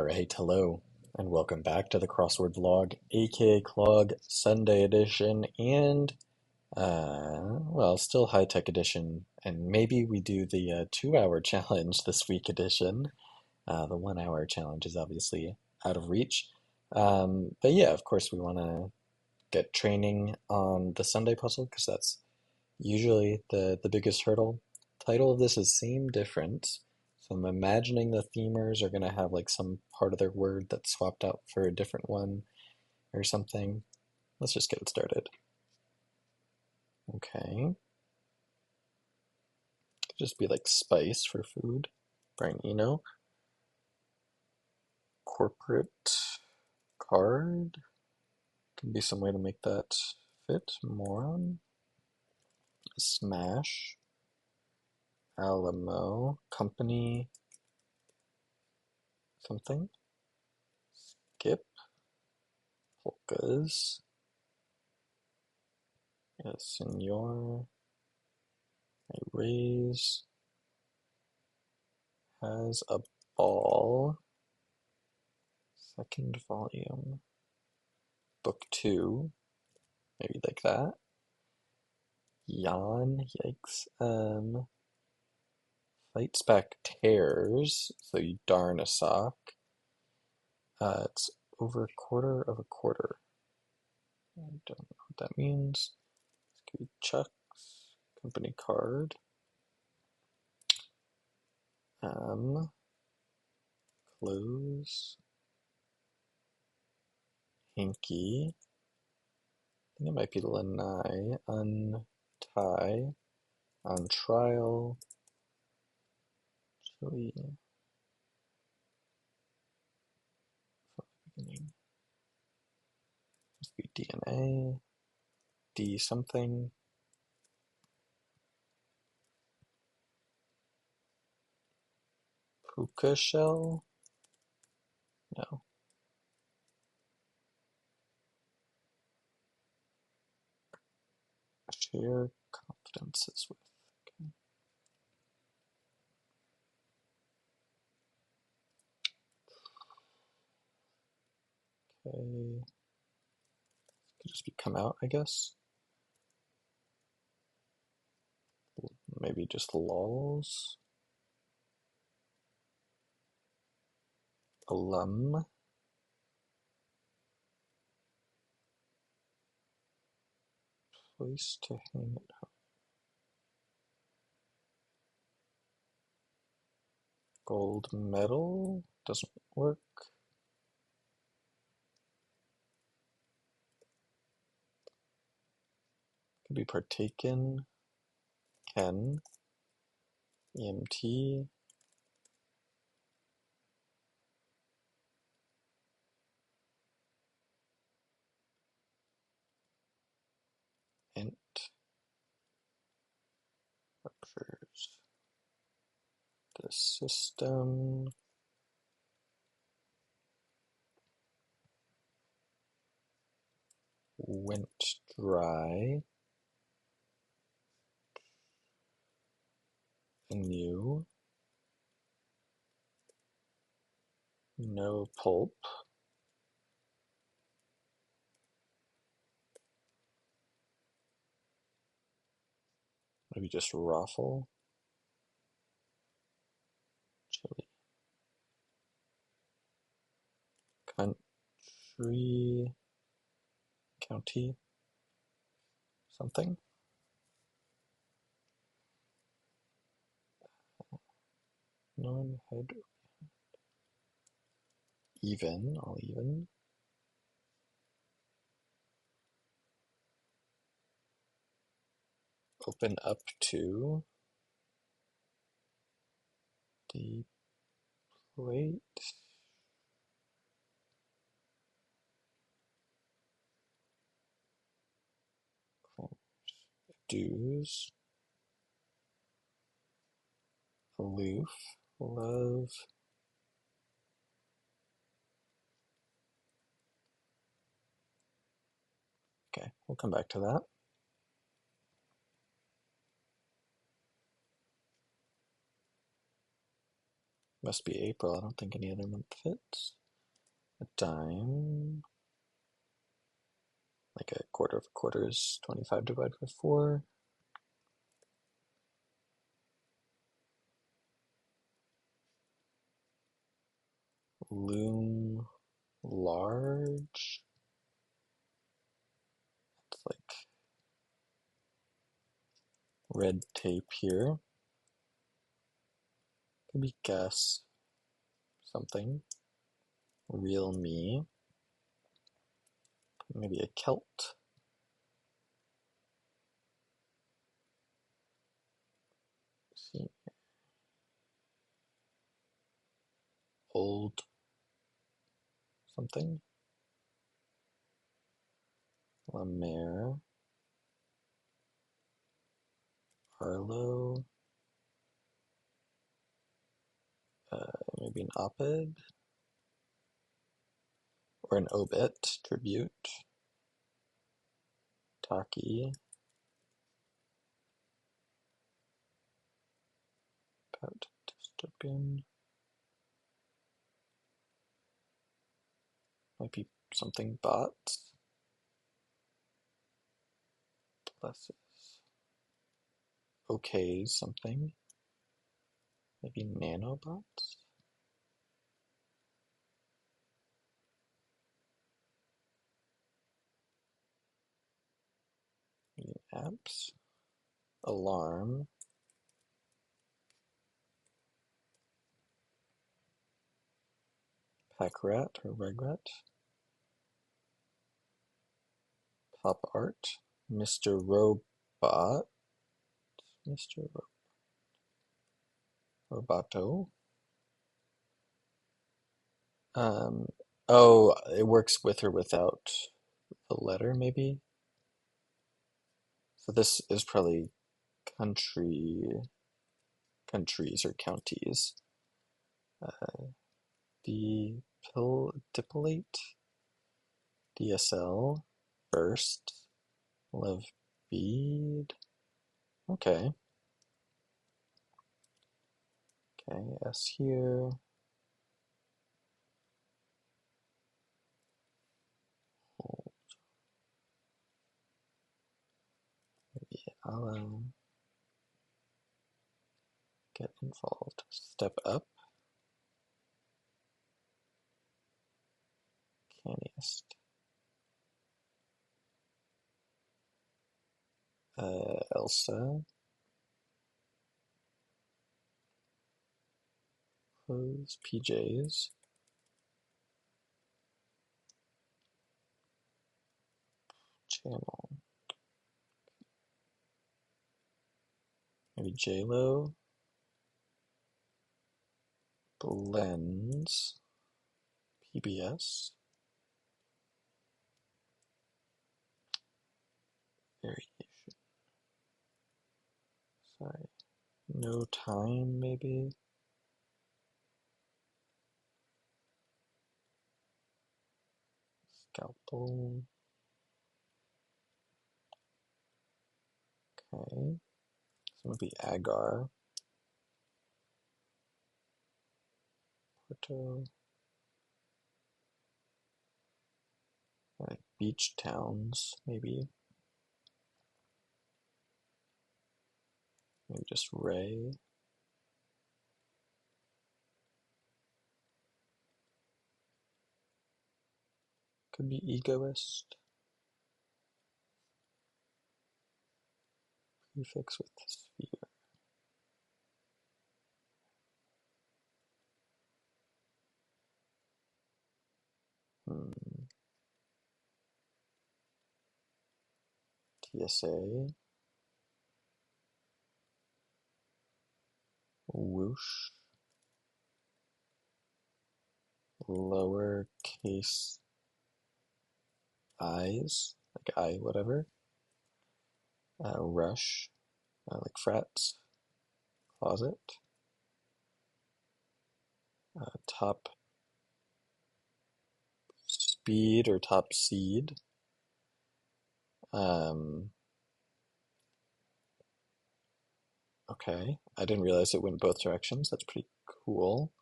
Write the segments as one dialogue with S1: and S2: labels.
S1: Alright, hello, and welcome back to the Crossword vlog, aka Clog Sunday edition, and, well, still high-tech edition, and maybe we do the 2-hour challenge this week edition. The 1-hour challenge is obviously out of reach. But yeah, of course we want to get training on the Sunday puzzle, because that's usually the biggest hurdle. Title of this is Same Difference. So I'm imagining the themers are going to have like some part of their word that's swapped out for a different one or something. Let's just get it started. Okay. Could just be like spice for food. Brainino. Corporate card. Could be some way to make that fit. Moron. Smash. Alamo. Company. Something. Skip. Polkas. Senor. A raise. Has a ball. Second volume. Book 2. Maybe like that. Yawn. Yikes. Fights back tears. So you darn a sock. It's over a quarter of a quarter. I don't know what that means. This could be Chuck's company card. Close. Hinky. I think it might be lanai. Untie. On trial. Chili. Beginning. Must be DNA. D something. Puka shell? No. Share confidences with. Okay. Could just be come out, I guess. Maybe just lols. Alum. Place to hang it up. Gold medal. Doesn't work. Could be partaken. Can. EMT. Int. Ruptures. The system. Went dry. New. No pulp. Maybe just raffle. Chili. Country. County. Something. Non-head. Even. All even. Open up to. The plate. Dues. Aloof. Love. Okay, we'll come back to that. Must be April. I don't think any other month fits. dime. Like a quarter of a quarter is 25 divided by 4. Loom large. It's like red tape here. Maybe guess something. Real me. Maybe a Celt. See. Old something. La Mer. Arlo. Maybe an op-ed. Or an obit. Tribute. Taki. About dystopian. Might be something bots. Blesses. Okay, something. Maybe nanobots? Maybe apps? Alarm. Pack rat or regret. Pop art. Mr. Robot. Mr. Roboto. Oh, it works with or without the letter, maybe? So this is probably countries or counties. Dipolate, DSL, first, love bead. Okay. Okay, S here. Hold. Maybe I'll get involved. Step up. Canniest. Elsa. Clothes, PJs. Channel. Maybe JLo. Blends. PBS. Variation. Sorry. No time, maybe. Scalpel. Okay. So maybe agar. Porto. Like beach towns, maybe. Maybe just Ray. Could be egoist. Prefix with sphere. TSA. Whoosh. Lowercase i's, like I whatever. Rush, like frets. Closet. Top speed or top seed. Okay, I didn't realize it went both directions. That's pretty cool.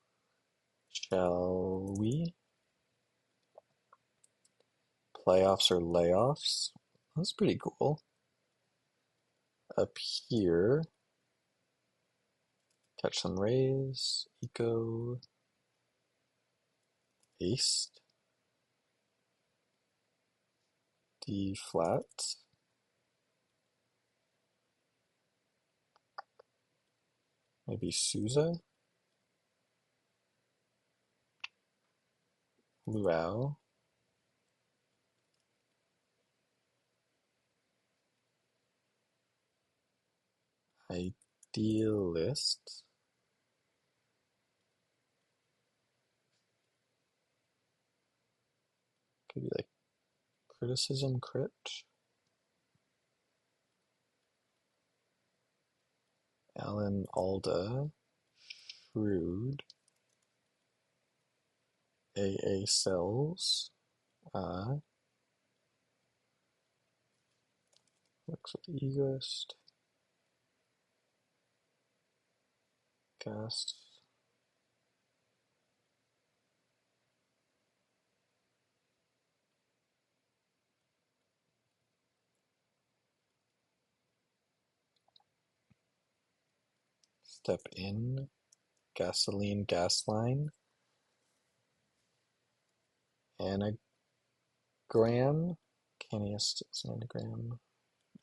S1: Shall we? playoffs or layoffs. That's pretty cool. Up here, catch some rays, eco, ace, D flat, maybe Souza, luau, idealist, could be like criticism crit, Alan Alda, shrewd, AA cells, looks with egoist, cast, step in, gasoline gas line, anagram, canniest is an anagram,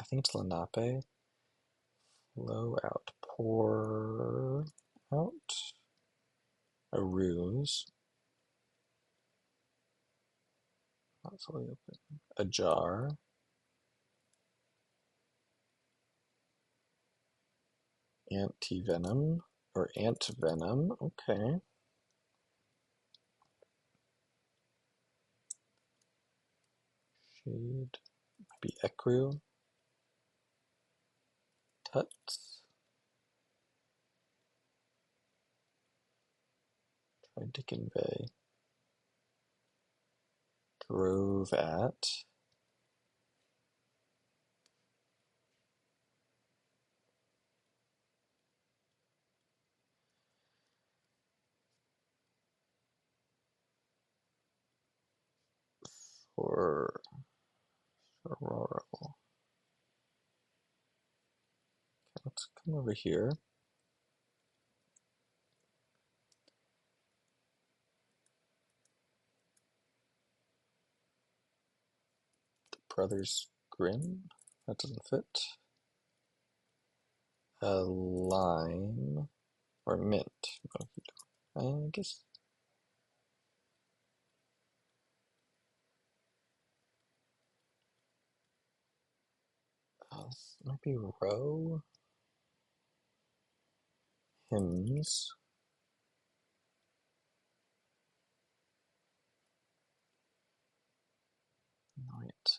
S1: I think it's Lenape, flow out, pour out, a ruse, not fully open, a jar, anti-venom, or ant venom, okay. Shade, maybe ecru, tuts, tried to convey, drove at, for rural. Let's come over here. The Brothers Grimm, that doesn't fit. A lime, or mint, I guess. This might be row. Hymns. Right.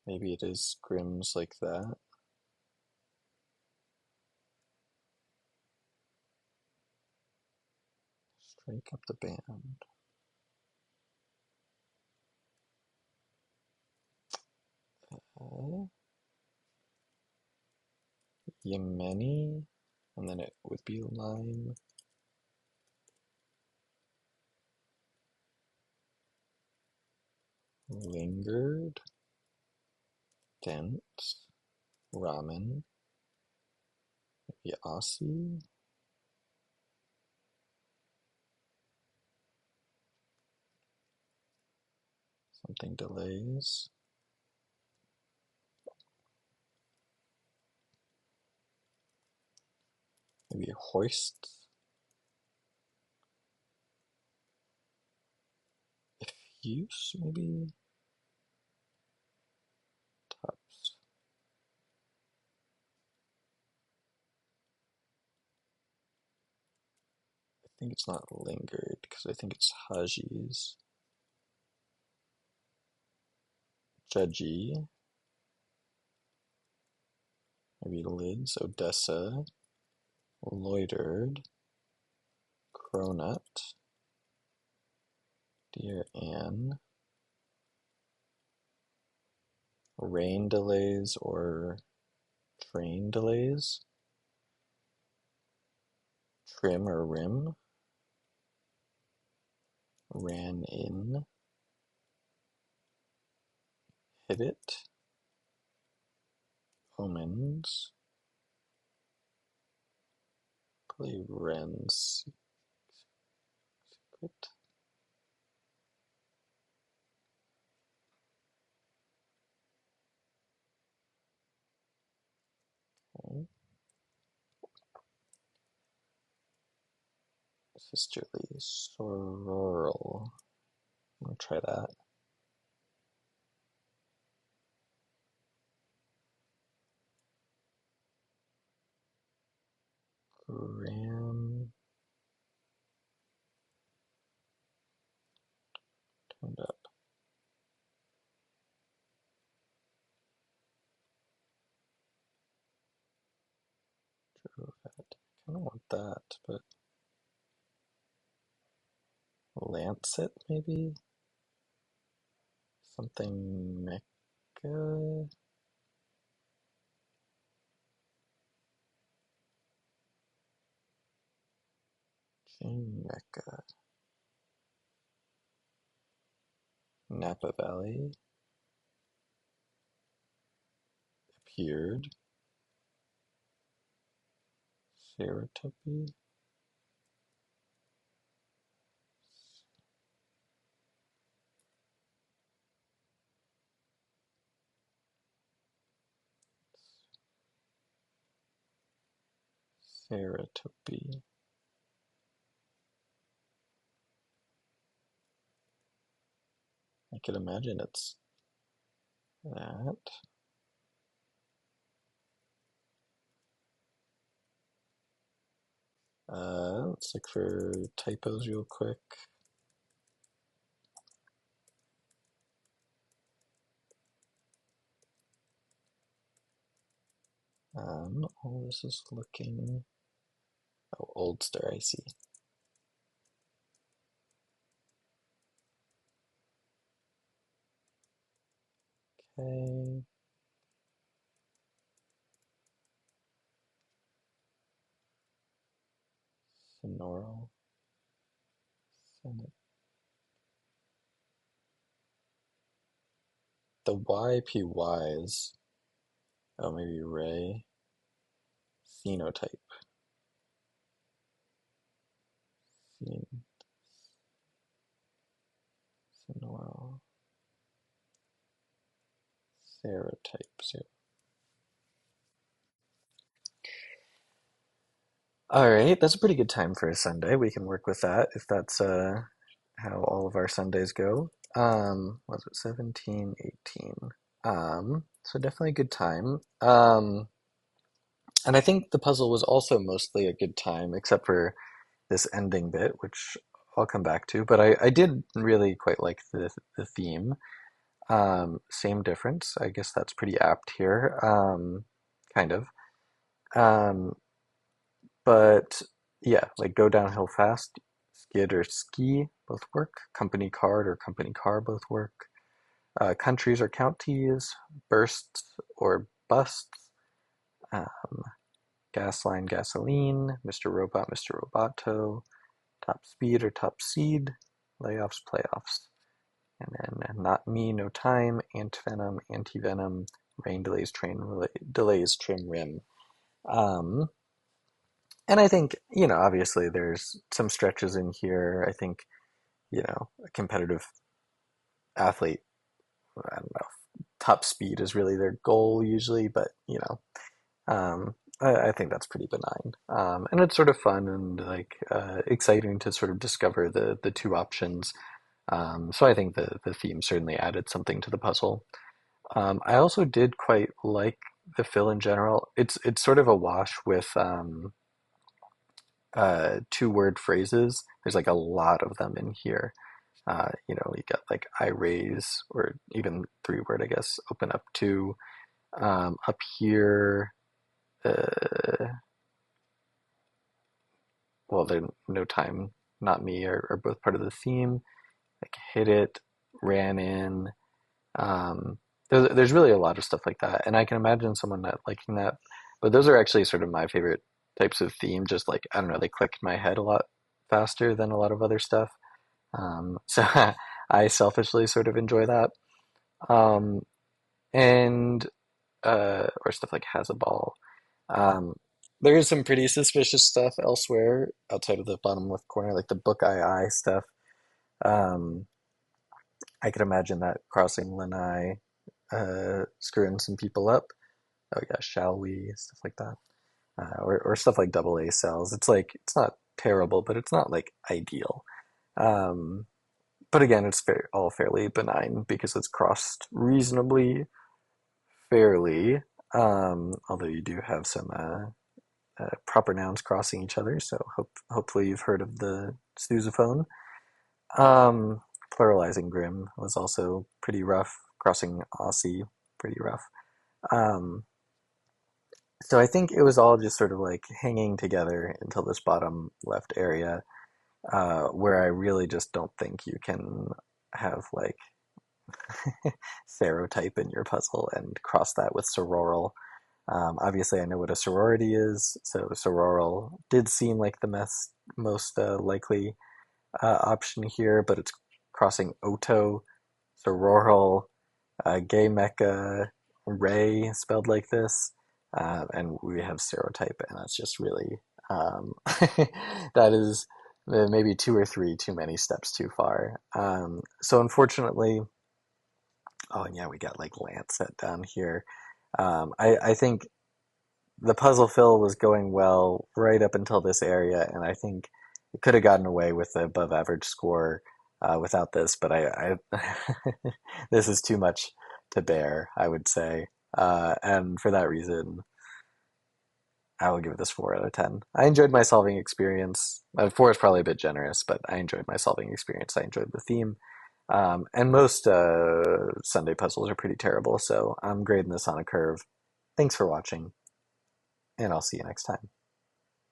S1: Maybe it is Grimm's like that. Strike up the band. Yemeni, and then it would be lime. Lingered, dense, ramen, maybe Aussie, something delays, maybe hoist, use, maybe tops. I think it's not lingered because I think it's Haji's. Judgy, maybe lids, Odessa, loitered, cronut, dear Anne, rain delays or train delays, Trim or rim, ran in, hit it, omens, play Ren's secret. Okay. Sisterly sorrel. I'm gonna try that. Ram turned up. Drove at. I kind of want that, but Lancet maybe? Something mecha? Chain mecha. Napa Valley appeared. Ceratopy. Ceratopy. I could imagine it's that. Let's look for typos real quick. All this is looking. Oh, Oldster, I see. Okay. Sonoral. Senate. The YPYs. Oh, maybe Ray. Phenotype. Phen Sonoral. Serotype. All right, that's a pretty good time for a Sunday. We can work with that if that's how all of our Sundays go. Was it 17, 18? So definitely a good time. And I think the puzzle was also mostly a good time, except for this ending bit, which I'll come back to. But I did really quite like the theme. Same difference. I guess that's pretty apt here. Kind of. Um, but yeah, like go downhill fast, skid or ski both work. Company card or company car both work. Countries or counties, bursts or busts. Um, gas line, gasoline. Mr. Robot, Mr. Roboto. Top speed or top seed. Layoffs, playoffs. And then not me, no time. Antivenom, anti-venom. Rain delays, delays, trim rim. Um, And I think, obviously there's some stretches in here. I think, a competitive athlete, I don't know, top speed is really their goal usually, but, I think that's pretty benign. And it's sort of fun and like exciting to sort of discover the two options. So I think the theme certainly added something to the puzzle. I also did quite like the fill in general. It's sort of a wash with two-word phrases. There's like a lot of them in here. You got like I raise, or even three-word, I guess, open up to. Up here, uh, well, there no time, not me are both part of the theme. Like hit it, ran in. There's really a lot of stuff like that, and I can imagine someone not liking that. But those are actually sort of my favorite types of theme just like, I don't know, they clicked in my head a lot faster than a lot of other stuff. So I selfishly sort of enjoy that. Um, and or stuff like has a ball. Um, there is some pretty suspicious stuff elsewhere outside of the bottom left corner, like the book II stuff. Um, I could imagine that crossing lanai screwing some people up. Oh yeah, shall we? Stuff like that. Or stuff like double A cells. It's like it's not terrible, but it's not like ideal. Um, but again, it's all fairly benign because it's crossed reasonably fairly. Although you do have some proper nouns crossing each other, so hopefully you've heard of the sousaphone. Um, Pluralizing grim was also pretty rough. Crossing Aussie, pretty rough. Um, so I think it was all just sort of like hanging together until this bottom left area, where I really just don't think you can have like serotype in your puzzle and cross that with sororal. Obviously, I know what a sorority is, so sororal did seem like the most likely option here, but it's crossing Oto, sororal, gay mecha, ray spelled like this, and we have serotype, and that's just really that is maybe two or three too many steps too far. So unfortunately, oh and yeah, we got like Lancet down here. I think the puzzle fill was going well right up until this area, and I think it could have gotten away with the above average score without this, but I this is too much to bear, I would say. And for that reason, I will give this 4 out of 10. I enjoyed my solving experience. 4 is probably a bit generous, but I enjoyed my solving experience. I enjoyed the theme. And most Sunday puzzles are pretty terrible, so I'm grading this on a curve. Thanks for watching, and I'll see you next time.